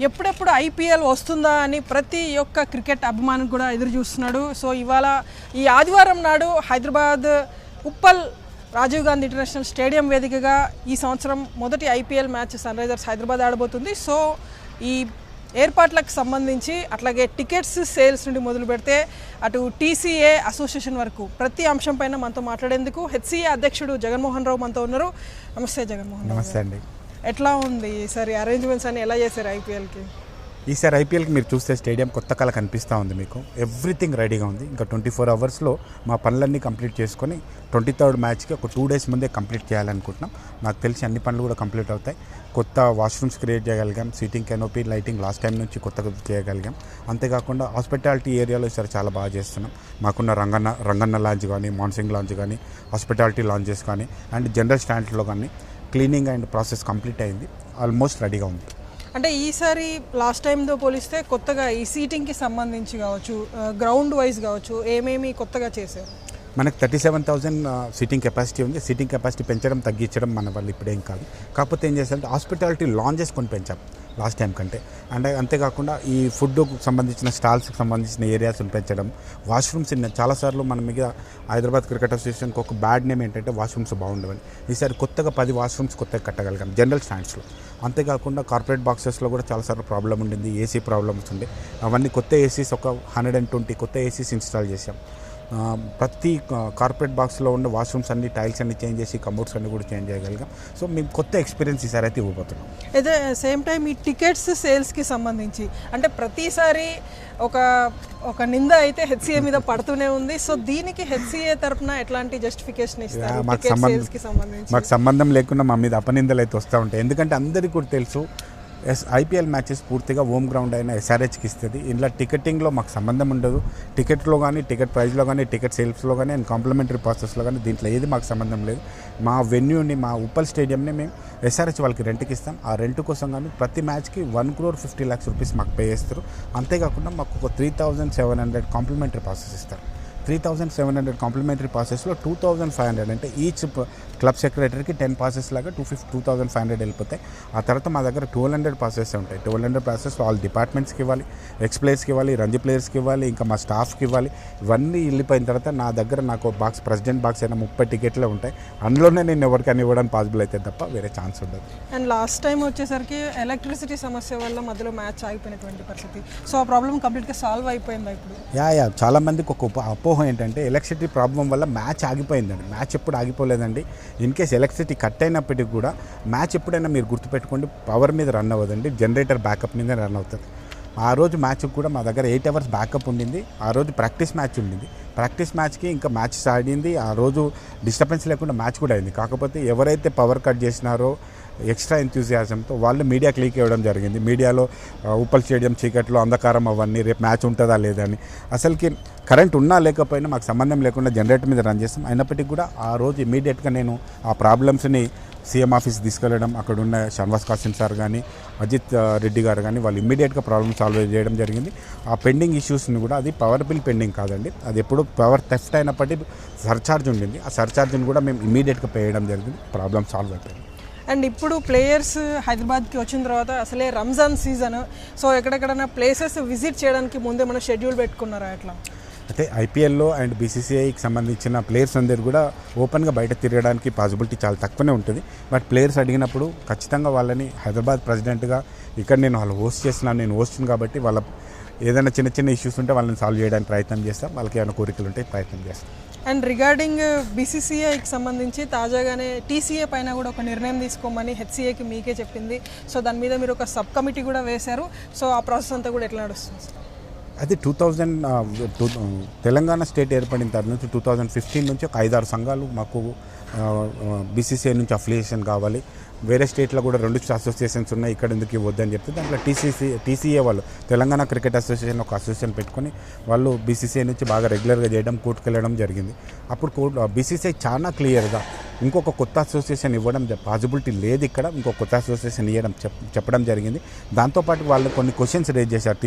ఎప్పుడెప్పుడు ఐపీఎల్ వస్తుందా అని ప్రతి ఒక్క క్రికెట్ అభిమాని కూడా ఎదురు చూస్తున్నాడు. సో ఇవాళ ఈ ఆదివారం నాడు హైదరాబాద్ ఉప్పల్ రాజీవ్ గాంధీ ఇంటర్నేషనల్ స్టేడియం వేదికగా ఈ సంవత్సరం మొదటి IPL match Sunrisers Hyderabad ఆడబోతుంది. సో ఈ ఏర్పాట్లకు సంబంధించి అట్లాగే టికెట్స్ సేల్స్ నుండి మొదలు పెడితే అటు టీసీఏ అసోసియేషన్ వరకు ప్రతి అంశం పైన మనతో మాట్లాడేందుకు హెచ్సీఏ అధ్యక్షుడు జగన్మోహన్ రావు మనతో ఉన్నారు. నమస్తే జగన్మోహన్ రావు. నమస్తే అండి. ఎట్లా ఉంది ఈసారి అరేంజ్మెంట్స్ అని ఎలా చేశారు ఐపీఎల్కి? ఈసారి ఐపీఎల్కి మీరు చూస్తే స్టేడియం కొత్త కళ కనిపిస్తూ ఉంది. మీకు ఎవ్రీథింగ్ రెడీగా ఉంది. ఇంకా 24 అవర్స్లో మా పనులన్నీ కంప్లీట్ చేసుకొని 23rd మ్యాచ్కి ఒక 2 days ముందే కంప్లీట్ చేయాలనుకుంటున్నాం. నాకు తెలిసి అన్ని పనులు కూడా కంప్లీట్ అవుతాయి. కొత్త వాష్రూమ్స్ క్రియేట్ చేయగలిగాం, seating canopy, lighting last time నుంచి కొత్తగా చేయగలిగాం. అంతేకాకుండా హాస్పిటాలిటీ ఏరియాలో ఈసారి చాలా బాగా చేస్తున్నాం. మాకున్న రంగన్న లాంజ్ కానీ, మాన్సింగ్ లాంజ్ కానీ, హాస్పిటాలిటీ లాంజెస్ కానీ అండ్ జనరల్ స్టాండ్స్లో కానీ క్లీనింగ్ అండ్ ప్రాసెస్ కంప్లీట్ అయింది. ఆల్మోస్ట్ రెడీగా ఉంది. అంటే ఈసారి లాస్ట్ టైంతో పోలిస్తే కొత్తగా ఈ సీటింగ్కి సంబంధించి కావచ్చు, గ్రౌండ్ వైజ్ కావచ్చు, ఏమేమి కొత్తగా చేశారు? మనకు 37,000 సీటింగ్ కెపాసిటీ ఉంది. సీటింగ్ కెపాసిటీ పెంచడం తగ్గించడం మన వాళ్ళు ఇప్పుడేం కాదు. కాకపోతే ఏం చేస్తారంటే హాస్పిటాలిటీ లాంజెస్ కొని పెంచాం లాస్ట్ టైం కంటే. అండ్ అంతేకాకుండా ఈ ఫుడ్కు సంబంధించిన స్టాల్స్కి సంబంధించిన ఏరియాస్ని పెంచడం, వాష్రూమ్స్ చాలాసార్లు మన మీద హైదరాబాద్ క్రికెట్ అసోసియేషన్కి ఒక బ్యాడ్ నేమ్ ఏంటంటే వాష్రూమ్స్ బాగుండవని. ఈసారి కొత్తగా 10 వాష్రూమ్స్ కొత్తగా కట్టగలిగాం జనరల్ స్టాండ్స్లో. అంతేకాకుండా కార్పొరేట్ బాక్సెస్లో కూడా చాలాసార్లు ప్రాబ్లం ఉండింది, ఏసీ ప్రాబ్లమ్స్ ఉండే. అవన్నీ కొత్త ఏసీస్ ఒక 120 కొత్త ఏసీస్ ఇన్స్టాల్ చేశాం. ప్రతి కార్పొరేట్ బాక్స్లో ఉన్న వాష్రూమ్స్ అన్ని టైల్స్ అన్ని చేంజ్ చేసి కమోడ్స్ అన్ని కూడా చేంజ్ చేయగలిగాం. సో మేము కొత్త ఎక్స్పీరియన్స్ ఈసారి అయితే ఇవ్వబోతున్నాం. అయితే సేమ్ టైం ఈ టికెట్స్ సేల్స్కి సంబంధించి అంటే ప్రతిసారి ఒక నింద అయితే హెచ్సీఏ మీద పడుతూనే ఉంది. సో దీనికి హెచ్సీఏ తరఫున ఎట్లాంటి జస్టిఫికేషన్ ఇస్తారు? మాకు సంబంధం లేకుండా మా మీద అపనిందలు అయితే వస్తూ ఉంటాయి. ఎందుకంటే అందరికీ కూడా తెలుసు ఐపీఎల్ మ్యాచెస్ పూర్తిగా హోమ్ గ్రౌండ్ అయిన ఎస్ఆర్హెచ్కి ఇస్తుంది. ఇంట్లో టికెటింగ్లో మాకు సంబంధం ఉండదు. టికెట్లో కానీ, టికెట్ ప్రైస్లో కానీ, టికెట్ సేల్స్లో కానీ అండ్ కాంప్లిమెంటరీ ప్రాసెస్లో కానీ దీంట్లో ఏది మాకు సంబంధం లేదు. మా వెన్యూని, మా ఉప్పల్ స్టేడియంని మేము ఎస్ఆర్హెచ్ వాళ్ళకి రెంట్కి ఇస్తాం. ఆ రెంట్ కోసం కానీ ప్రతి మ్యాచ్కి 1,50,00,000 రూపీస్ మాకు పే చేస్తారు. అంతేకాకుండా మాకు ఒక 3,700 కాంప్లిమెంటరీ ప్రాసెస్ ఇస్తారు. 3,700 కాంప్లిమెంటరీ ప్రాసెస్లో 2,500 అంటే ఈచ్ క్లబ్ సెక్రటరీకి 10 పాసెస్ లాగా 2,500 వెళ్ళిపోతాయి. ఆ తర్వాత మా దగ్గర 1,200 పాసెస్ ఉంటాయి. 1,200 పాసెస్లో ఆల్ డిపార్ట్మెంట్స్కి ఇవ్వాలి, ఎక్స్ ప్లేయర్స్కి ఇవ్వాలి, రంజీ ప్లేయర్స్కి ఇవ్వాలి, ఇంకా మా స్టాఫ్కి ఇవ్వాలి. ఇవన్నీ వెళ్ళిపోయిన తర్వాత నా దగ్గర నాకు బాక్స్, ప్రెసిడెంట్ బాక్స్ అయినా 30 టికెట్లే ఉంటాయి. అందులోనే నేను ఎవరికైనా ఇవ్వడానికి పాసిబుల్ అయితే తప్ప వేరే ఛాన్స్ ఉండదు. అండ్ లాస్ట్ టైం వచ్చేసరికి ఎలక్ట్రిసిటీ సమస్య వల్ల మధ్యలో మ్యాచ్ ఆగిపోయినటువంటి పరిస్థితి. సో ఆ ప్రాబ్లం కంప్లీట్గా సాల్వ్ అయిపోయిందా ఇప్పుడు? యా చాలా మందికి ఒక అపోహ ఏంటంటే ఎలక్ట్రిసిటీ ప్రాబ్లం వల్ల మ్యాచ్ ఆగిపోయిందండి. మ్యాచ్ ఎప్పుడు ఆగిపోలేదండి. ఇన్ కేస్ ఎలక్ట్రిసిటీ కట్ అయినప్పటికీ కూడా మ్యాచ్ ఎప్పుడైనా మీరు గుర్తుపెట్టుకోండి, పవర్ మీద రన్ అవ్వదండి, జనరేటర్ బ్యాకప్ మీద రన్ అవుతుంది. ఆ రోజు మ్యాచ్కి కూడా మా దగ్గర 8 hours బ్యాకప్ ఉండింది. ఆ రోజు ప్రాక్టీస్ మ్యాచ్ ఉండింది. ప్రాక్టీస్ మ్యాచ్కి ఇంకా మ్యాచ్ ఆడింది. ఆ రోజు డిస్టర్బెన్స్ లేకుండా మ్యాచ్ కూడా అయింది. కాకపోతే ఎవరైతే పవర్ కట్ చేసినారో ఎక్స్ట్రా ఎంతూజియాజంతో వాళ్ళు మీడియాకి లీక్ ఇవ్వడం జరిగింది. మీడియాలో ఉప్పల్ స్టేడియం చీకట్లో అంధకారం అవన్నీ, రేపు మ్యాచ్ ఉంటుందా లేదా అని. అసలుకి కరెంట్ ఉన్నా లేకపోయినా మాకు సంబంధం లేకుండా జనరేటర్ మీద రన్ చేస్తాం. అయినప్పటికీ కూడా ఆ రోజు ఇమీడియట్గా నేను ఆ ప్రాబ్లమ్స్ని సీఎం ఆఫీస్ తీసుకెళ్ళడం, అక్కడ ఉన్న షన్వాస్ కాసిం సార్ కానీ, అజిత్ రెడ్డి గారు కానీ వాళ్ళు ఇమీడియట్గా ప్రాబ్లమ్ సాల్వ్ చేయడం జరిగింది. ఆ పెండింగ్ ఇష్యూస్ని కూడా, అది పవర్ బిల్ పెండింగ్ కాదండి, అది ఎప్పుడు పవర్ థెఫ్ట్ అయినప్పటికీ సర్చార్జ్ ఉండింది. ఆ సర్చార్జ్ని కూడా మేము ఇమీడియట్గా పే చేయడం జరిగింది. ప్రాబ్లమ్ సాల్వ్ అయిపోయింది. అండ్ ఇప్పుడు ప్లేయర్స్ హైదరాబాద్కి వచ్చిన తర్వాత అసలే రంజాన్ సీజన్, సో ఎక్కడెక్కడైనా ప్లేసెస్ విజిట్ చేయడానికి ముందే మనం షెడ్యూల్ పెట్టుకున్నారా ఎట్లా? అయితే ఐపీఎల్లో అండ్ బీసీసీఐకి సంబంధించిన ప్లేయర్స్ అందరూ కూడా ఓపెన్గా బయట తిరగడానికి పాసిబిలిటీ చాలా తక్కువనే ఉంటుంది. బట్ ప్లేయర్స్ అడిగినప్పుడు ఖచ్చితంగా వాళ్ళని హైదరాబాద్ ప్రెసిడెంట్గా ఇక్కడ నేను వాళ్ళు హోస్ట్ చేస్తున్నాను, నేను హోస్ట్ని కాబట్టి వాళ్ళ ఏదైనా చిన్న చిన్న ఇష్యూస్ ఉంటే వాళ్ళని సాల్వ్ చేయడానికి ప్రయత్నం చేస్తాం. వాళ్ళకి ఏమైనా కోరికలు ఉంటే ప్రయత్నం చేస్తాం. అండ్ రిగార్డింగ్ బీసీసీఐకి సంబంధించి తాజాగానే టీసీఏ పైన కూడా ఒక నిర్ణయం తీసుకోమని హెచ్సీఏకి మీకే చెప్పింది. సో దాని మీద మీరు ఒక సబ్ కమిటీ కూడా వేశారు. సో ఆ ప్రాసెస్ అంతా కూడా ఎట్లా నడుస్తుంది? అది 2000 తెలంగాణ స్టేట్ ఏర్పడిన తర్వాత నుంచి 2015 నుంచి ఒక 5-6 సంఘాలు మాకు బీసీసీఐ నుంచి అఫిలియేషన్ కావాలి. వేరే స్టేట్లో కూడా 2 అసోసియేషన్స్ ఉన్నాయి, ఇక్కడ ఎందుకు ఇవ్వద్దని చెప్తే దాంట్లో టీసీఏ వాళ్ళు తెలంగాణ క్రికెట్ అసోసియేషన్ ఒక అసోసియేషన్ పెట్టుకొని వాళ్ళు బీసీసీఐ నుంచి బాగా రెగ్యులర్గా చేయడం, కోర్టుకు వెళ్ళడం జరిగింది. అప్పుడు బీసీసీఐ చాలా క్లియర్గా ఇంకొక కొత్త అసోసియేషన్ ఇవ్వడం పాసిబిలిటీ లేదు, ఇక్కడ ఇంకొక కొత్త అసోసియేషన్ ఇవ్వడం చెప్పడం జరిగింది. దాంతోపాటు వాళ్ళు కొన్ని క్వశ్చన్స్ రేజ్ చేశారు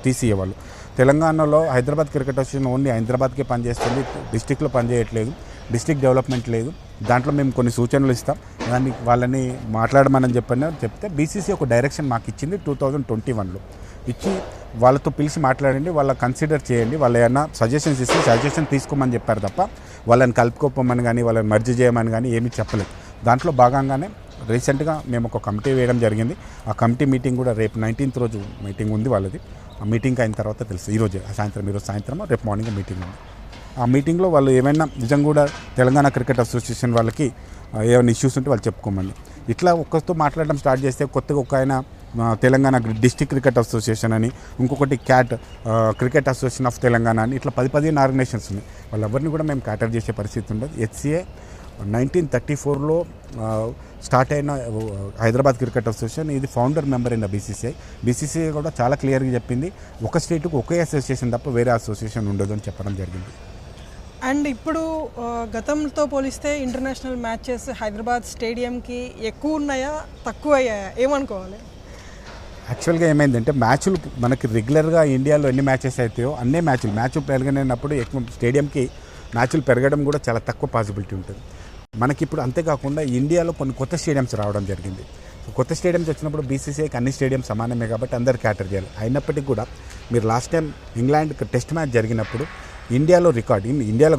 టీసీఏ వాళ్ళు. తెలంగాణలో హైదరాబాద్ క్రికెట్ అసోసియేషన్ ఓన్లీ హైదరాబాద్కే పనిచేస్తుంది, డిస్టిక్లో పనిచేయట్లేదు. డిస్ట్రిక్ట్ డెవలప్మెంట్ లేదు. దాంట్లో మేము కొన్ని సూచనలు ఇస్తాం, దాన్ని వాళ్ళని మాట్లాడమని చెప్తే బీసీసీ ఒక డైరెక్షన్ మాకు ఇచ్చింది 2021లో ఇచ్చి వాళ్ళతో పిలిచి మాట్లాడండి, వాళ్ళ కన్సిడర్ చేయండి, వాళ్ళు ఏమైనా సజెషన్స్ ఇస్తే సజెషన్ తీసుకోమని చెప్పారు తప్ప వాళ్ళని కలుపుకోమని కానీ వాళ్ళని మర్జీ చేయమని కానీ ఏమీ చెప్పలేదు. దాంట్లో భాగంగానే రీసెంట్గా మేము ఒక కమిటీ వేయడం జరిగింది. ఆ కమిటీ మీటింగ్ కూడా రేపు 19th రోజు మీటింగ్ ఉంది వాళ్ళది. ఆ మీటింగ్ అయిన తర్వాత తెలుసు, ఈరోజు సాయంత్రం రేపు మార్నింగ్ మీటింగ్ ఉంది. ఆ మీటింగ్లో వాళ్ళు ఏమైనా నిజంగా కూడా తెలంగాణ క్రికెట్ అసోసియేషన్ వాళ్ళకి ఏమైనా ఇష్యూస్ ఉంటే వాళ్ళు చెప్పుకోమని, ఇట్లా ఒక్కరితో మాట్లాడడం స్టార్ట్ చేస్తే కొత్తగా ఒక ఆయన తెలంగాణ డిస్ట్రిక్ట్ క్రికెట్ అసోసియేషన్ అని, ఇంకొకటి cat cricket association of Telangana అని, ఇట్లా 10-15 ఆర్గనైజేషన్స్ ఉన్నాయి. వాళ్ళెవరిని కూడా మేము క్యాటర్ చేసే పరిస్థితి ఉండదు. హెచ్సిఏ 1934లో స్టార్ట్ అయిన హైదరాబాద్ క్రికెట్ అసోసియేషన్, ఇది ఫౌండర్ మెంబర్ అయిన బీసీసీఐ కూడా చాలా క్లియర్గా చెప్పింది, ఒక స్టేట్కు ఒకే అసోసియేషన్ తప్ప వేరే అసోసియేషన్ ఉండదు అని చెప్పడం జరిగింది. అండ్ ఇప్పుడు గతంతో పోలిస్తే ఇంటర్నేషనల్ మ్యాచెస్ హైదరాబాద్ స్టేడియంకి ఎక్కువ ఉన్నాయా, తక్కువ అయ్యాయా, ఏమనుకోవాలి? యాక్చువల్గా ఏమైందంటే మ్యాచ్లు మనకి రెగ్యులర్గా ఇండియాలో ఎన్ని మ్యాచెస్ అవుతాయో అన్నీ మ్యాచ్లు పెరగనప్పుడు ఎక్కువ స్టేడియంకి మ్యాచ్లు పెరగడం కూడా చాలా తక్కువ పాసిబిలిటీ ఉంటుంది మనకి. ఇప్పుడు అంతేకాకుండా ఇండియాలో కొన్ని కొత్త స్టేడియంస్ రావడం జరిగింది. కొత్త స్టేడియంస్ వచ్చినప్పుడు బీసీసీఐకి అన్ని స్టేడియం సమానమే కాబట్టి అందరు క్యాటర్ చేయాలి. అయినప్పటికీ కూడా మీరు last time England test match జరిగినప్పుడు ఇండియాలో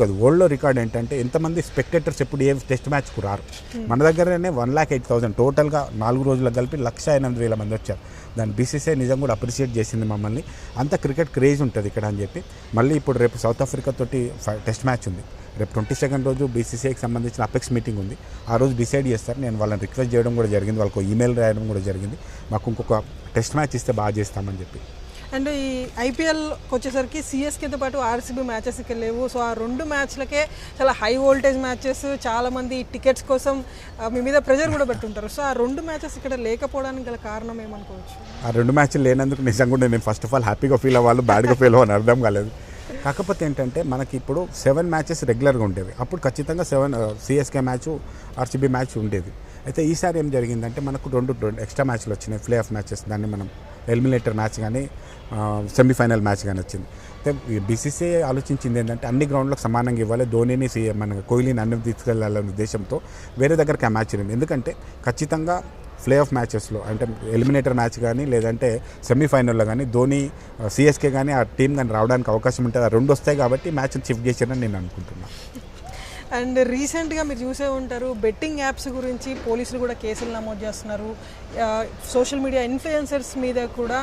కాదు వరల్డ్లో రికార్డ్ ఏంటంటే ఎంతమంది స్పెక్టేటర్స్ ఎప్పుడు ఏ టెస్ట్ మ్యాచ్కు రారు. మన దగ్గరనే 1,08,000 టోటల్గా 4 రోజులకు కలిపి 1,08,000 మంది వచ్చారు. దాన్ని బీసీసీఐ నిజంగా కూడా అప్రిషియేట్ చేసింది మమ్మల్ని. అంత క్రికెట్ క్రేజ్ ఉంటుంది ఇక్కడ అని చెప్పి. మళ్ళీ ఇప్పుడు రేపు సౌత్ ఆఫ్రికా తోటి టెస్ట్ మ్యాచ్ ఉంది. రేపు 22nd రోజు బీసీసీఐకి సంబంధించిన అపెక్స్ మీటింగ్ ఉంది. ఆ రోజు డిసైడ్ చేస్తారు. నేను వాళ్ళని రిక్వెస్ట్ చేయడం కూడా జరిగింది, వాళ్ళకు ఈమెయిల్ రాయడం కూడా జరిగింది, మాకు ఇంకొక టెస్ట్ మ్యాచ్ ఇస్తే బాగా చేస్తామని చెప్పి. అండ్ ఈ ఐపీఎల్కి వచ్చేసరికి సిఎస్కేతో పాటు ఆర్సీబీ మ్యాచెస్కి లేవు. సో ఆ 2 మ్యాచ్లకే చాలా హై వోల్టేజ్ మ్యాచెస్, చాలామంది టికెట్స్ కోసం మీ మీద ప్రెజర్ కూడా పెట్టుంటారు. సో ఆ 2 మ్యాచెస్ ఇక్కడ లేకపోవడానికి గల కారణం ఏమనుకోవచ్చు? ఆ 2 మ్యాచ్లు లేనందుకు నిజంగా నేను ఫస్ట్ ఆఫ్ ఆల్ హ్యాపీగా ఫీల్ అవ్వాలి, బ్యాడ్గా ఫీల్ అవ్వని అర్థం కాలేదు. కాకపోతే ఏంటంటే మనకి ఇప్పుడు 7 మ్యాచెస్ రెగ్యులర్గా ఉండేవి. అప్పుడు ఖచ్చితంగా 7 సిఎస్కే మ్యాచ్ ఆర్సీబీ మ్యాచ్ ఉండేది. అయితే ఈసారి ఏం జరిగిందంటే మనకు 2 ఎక్స్ట్రా మ్యాచ్లు వచ్చినాయి, ప్లే ఆఫ్ మ్యాచెస్. దాన్ని మనం ఎలిమినేటర్ మ్యాచ్ కానీ సెమీఫైనల్ మ్యాచ్ కానీ వచ్చింది. అయితే బీసీసీఐ ఆలోచించింది ఏంటంటే అన్ని గ్రౌండ్లకు సమానంగా ఇవ్వాలి, ధోనీని మన కోహ్లీని అన్ని తీసుకెళ్లాలనే ఉద్దేశంతో వేరే దగ్గరికి ఆ మ్యాచ్ వెళ్ళింది. ఎందుకంటే ఖచ్చితంగా ప్లే ఆఫ్ మ్యాచెస్లో అంటే ఎలిమినేటర్ మ్యాచ్ కానీ లేదంటే సెమీఫైనల్లో కానీ ధోని సిఎస్కే కానీ ఆ టీం కానీ రావడానికి అవకాశం ఉంటుంది. ఆ 2 వస్తాయి కాబట్టి మ్యాచ్ని షిఫ్ట్ చేశారని నేను అనుకుంటున్నాను. అండ్ రీసెంట్గా మీరు చూసే ఉంటారు, బెట్టింగ్ యాప్స్ గురించి పోలీసులు కూడా కేసులు నమోదు చేస్తున్నారు. సోషల్ మీడియా ఇన్ఫ్లుయెన్సర్స్ మీద కూడా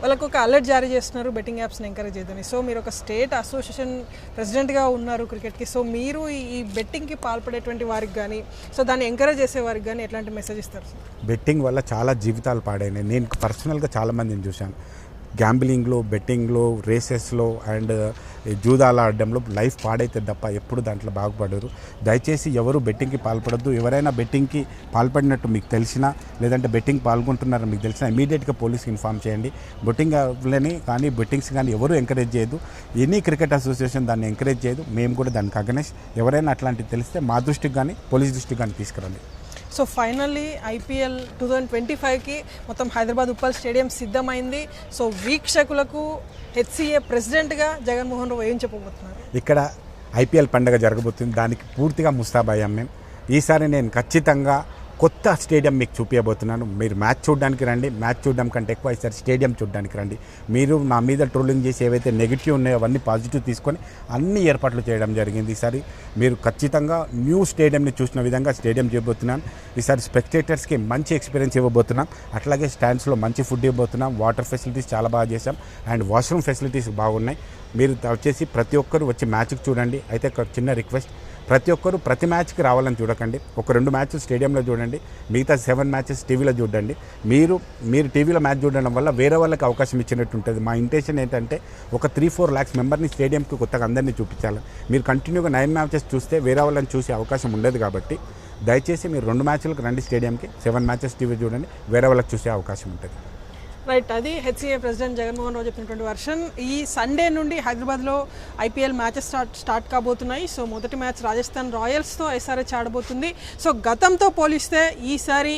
వాళ్ళకు ఒక అలర్ట్ జారీ చేస్తున్నారు, బెట్టింగ్ యాప్స్ని ఎంకరేజ్ చేయదని. సో మీరు ఒక స్టేట్ అసోసియేషన్ ప్రెసిడెంట్గా ఉన్నారు క్రికెట్కి. సో మీరు ఈ బెట్టింగ్కి పాల్పడేటువంటి వారికి కానీ, సో దాన్ని ఎంకరేజ్ చేసే వారికి కానీ ఎట్లాంటి మెసేజ్ ఇస్తారు? బెట్టింగ్ వల్ల చాలా జీవితాలు పాడైనాయి. నేను పర్సనల్గా చాలామందిని చూశాను. గ్యాంబ్లింగ్లో, బెట్టింగ్లో, రేసెస్లో అండ్ జూదాల ఆడడంలో లైఫ్ పాడైతే తప్ప ఎప్పుడు దాంట్లో బాగుపడరు. దయచేసి ఎవరు బెట్టింగ్కి పాల్పడద్దు. ఎవరైనా బెట్టింగ్కి పాల్పడినట్టు మీకు తెలిసినా లేదంటే బెట్టింగ్ పాల్గొంటున్నారని మీకు తెలిసినా ఇమీడియట్గా పోలీస్కి ఇన్ఫామ్ చేయండి. బెట్టింగ్లని కానీ బెట్టింగ్స్ కానీ ఎవరు ఎంకరేజ్ చేయదు. ఎనీ క్రికెట్ అసోసియేషన్ దాన్ని ఎంకరేజ్ చేయదు. మేము కూడా దానికి అగనెస్ట్. ఎవరైనా అట్లాంటివి తెలిస్తే మా దృష్టికి కానీ పోలీస్ దృష్టికి కానీ తీసుకురండి. సో ఫైనల్లీ ఐపీఎల్ 2025కి మొత్తం హైదరాబాద్ ఉప్పల్ స్టేడియం సిద్ధమైంది. సో వీక్షకులకు హెచ్సిఏ ప్రెసిడెంట్గా జగన్మోహన్ రావు ఏం చెప్పబోతున్నారు? ఇక్కడ ఐపీఎల్ పండుగ జరగబోతుంది, దానికి పూర్తిగా ముస్తాబయ్యాం మేము. ఈసారి నేను ఖచ్చితంగా కొత్త స్టేడియం మీకు చూపించబోతున్నాను. మీరు మ్యాచ్ చూడడానికి రండి. మ్యాచ్ చూడడం కంటే ఎక్కువ ఈసారి స్టేడియం చూడడానికి రండి. మీరు నా మీద ట్రోలింగ్ చేసి ఏవైతే నెగిటివ్ ఉన్నాయో అవన్నీ పాజిటివ్ తీసుకొని అన్ని ఏర్పాట్లు చేయడం జరిగింది. ఈసారి మీరు ఖచ్చితంగా న్యూ స్టేడియంని చూసిన విధంగా స్టేడియం చేయబోతున్నాను. ఈసారి స్పెక్టేటర్స్కి మంచి ఎక్స్పీరియన్స్ ఇవ్వబోతున్నాం. అట్లాగే స్టాండ్స్లో మంచి ఫుడ్ ఇవ్వబోతున్నాం. వాటర్ ఫెసిలిటీస్ చాలా బాగా చేసాం అండ్ వాష్రూమ్ ఫెసిలిటీస్ బాగున్నాయి. మీరు వచ్చేసి ప్రతి ఒక్కరు వచ్చి మ్యాచ్కి చూడండి. అయితే ఒక చిన్న రిక్వెస్ట్, ప్రతి ఒక్కరు ప్రతి మ్యాచ్కి రావాలని చూడకండి. ఒక 2 మ్యాచ్లు స్టేడియంలో చూడండి, మిగతా 7 మ్యాచెస్ టీవీలో చూడండి. మీరు టీవీలో మ్యాచ్ చూడడం వల్ల వేరే వాళ్ళకి అవకాశం ఇచ్చినట్టు ఉంటుంది. మా ఇంటెన్షన్ ఏంటంటే ఒక 3-4 lakhs మెంబర్ని స్టేడియంకి కొత్తగా అందరినీ చూపించాలి. మీరు కంటిన్యూగా 9 మ్యాచెస్ చూస్తే వేరే వాళ్ళని చూసే అవకాశం ఉండదు. కాబట్టి దయచేసి మీరు 2 మ్యాచ్లకు రండి స్టేడియంకి. 7 మ్యాచెస్ టీవీ చూడండి, వేరే వాళ్ళకి చూసే అవకాశం ఉంటుంది. రైట్, అది హెచ్సిఏ ప్రెసిడెంట్ జగన్మోహన్ రావు చెప్పినటువంటి వర్షన్. ఈ సండే నుండి హైదరాబాద్లో ఐపీఎల్ మ్యాచెస్ స్టార్ట్ కాబోతున్నాయి. సో మొదటి మ్యాచ్ రాజస్థాన్ రాయల్స్తో ఎస్ఆర్హెచ్ ఆడబోతుంది. సో గతంతో పోలిస్తే ఈసారి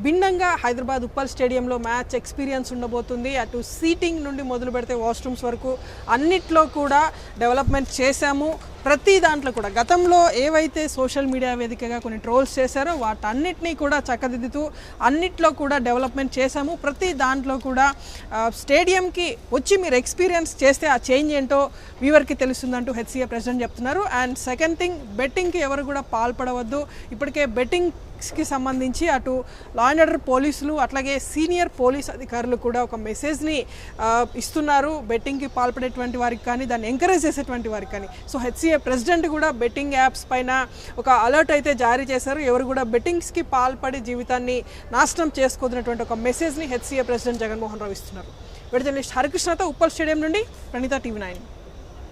భిన్నంగా హైదరాబాద్ ఉప్పల్ స్టేడియంలో మ్యాచ్ ఎక్స్పీరియన్స్ ఉండబోతుంది. అటు సీటింగ్ నుండి మొదలు పెడితే వాష్రూమ్స్ వరకు అన్నిట్లో కూడా డెవలప్మెంట్ చేశాము. ప్రతి దాంట్లో కూడా గతంలో ఏవైతే సోషల్ మీడియా వేదికగా కొన్ని ట్రోల్స్ చేశారో వాటన్నిటినీ కూడా చక్కదిద్దుతూ అన్నిట్లో కూడా డెవలప్మెంట్ చేశాము. ప్రతి దాంట్లో కూడా స్టేడియంకి వచ్చి మీరు ఎక్స్పీరియన్స్ చేస్తే ఆ చేంజ్ ఏంటో వ్యూవర్కి తెలుస్తుందంటూ హెచ్సిఏ ప్రెసిడెంట్ చెప్తున్నారు. అండ్ సెకండ్ థింగ్, బెట్టింగ్కి ఎవరు కూడా పాల్పడవద్దు. ఇప్పటికే బెట్టింగ్స్కి సంబంధించి అటు లా అండ్ ఆర్డర్ పోలీసులు అట్లాగే సీనియర్ పోలీస్ అధికారులు కూడా ఒక మెసేజ్ని ఇస్తున్నారు బెట్టింగ్కి పాల్పడేటువంటి వారికి కానీ దాన్ని ఎంకరేజ్ చేసేటువంటి వారికి కానీ. సో హెచ్సిఏ ప్రెసిడెంట్ కూడా బెట్టింగ్ యాప్స్ పైన ఒక అలర్ట్ అయితే జారీ చేశారు. ఎవరు కూడా బెట్టింగ్స్కి పాల్పడి జీవితాన్ని నాశనం చేసుకోదన్నటువంటి ఒక మెసేజ్ని హెచ్సిఏ ప్రెసిడెంట్ జగన్మోహన్ రావు ఇస్తున్నారు. విడుదల జర్నలిస్ట్ హరికృష్ణతో ఉప్పల్ స్టేడియం నుండి ప్రణీత, TV9.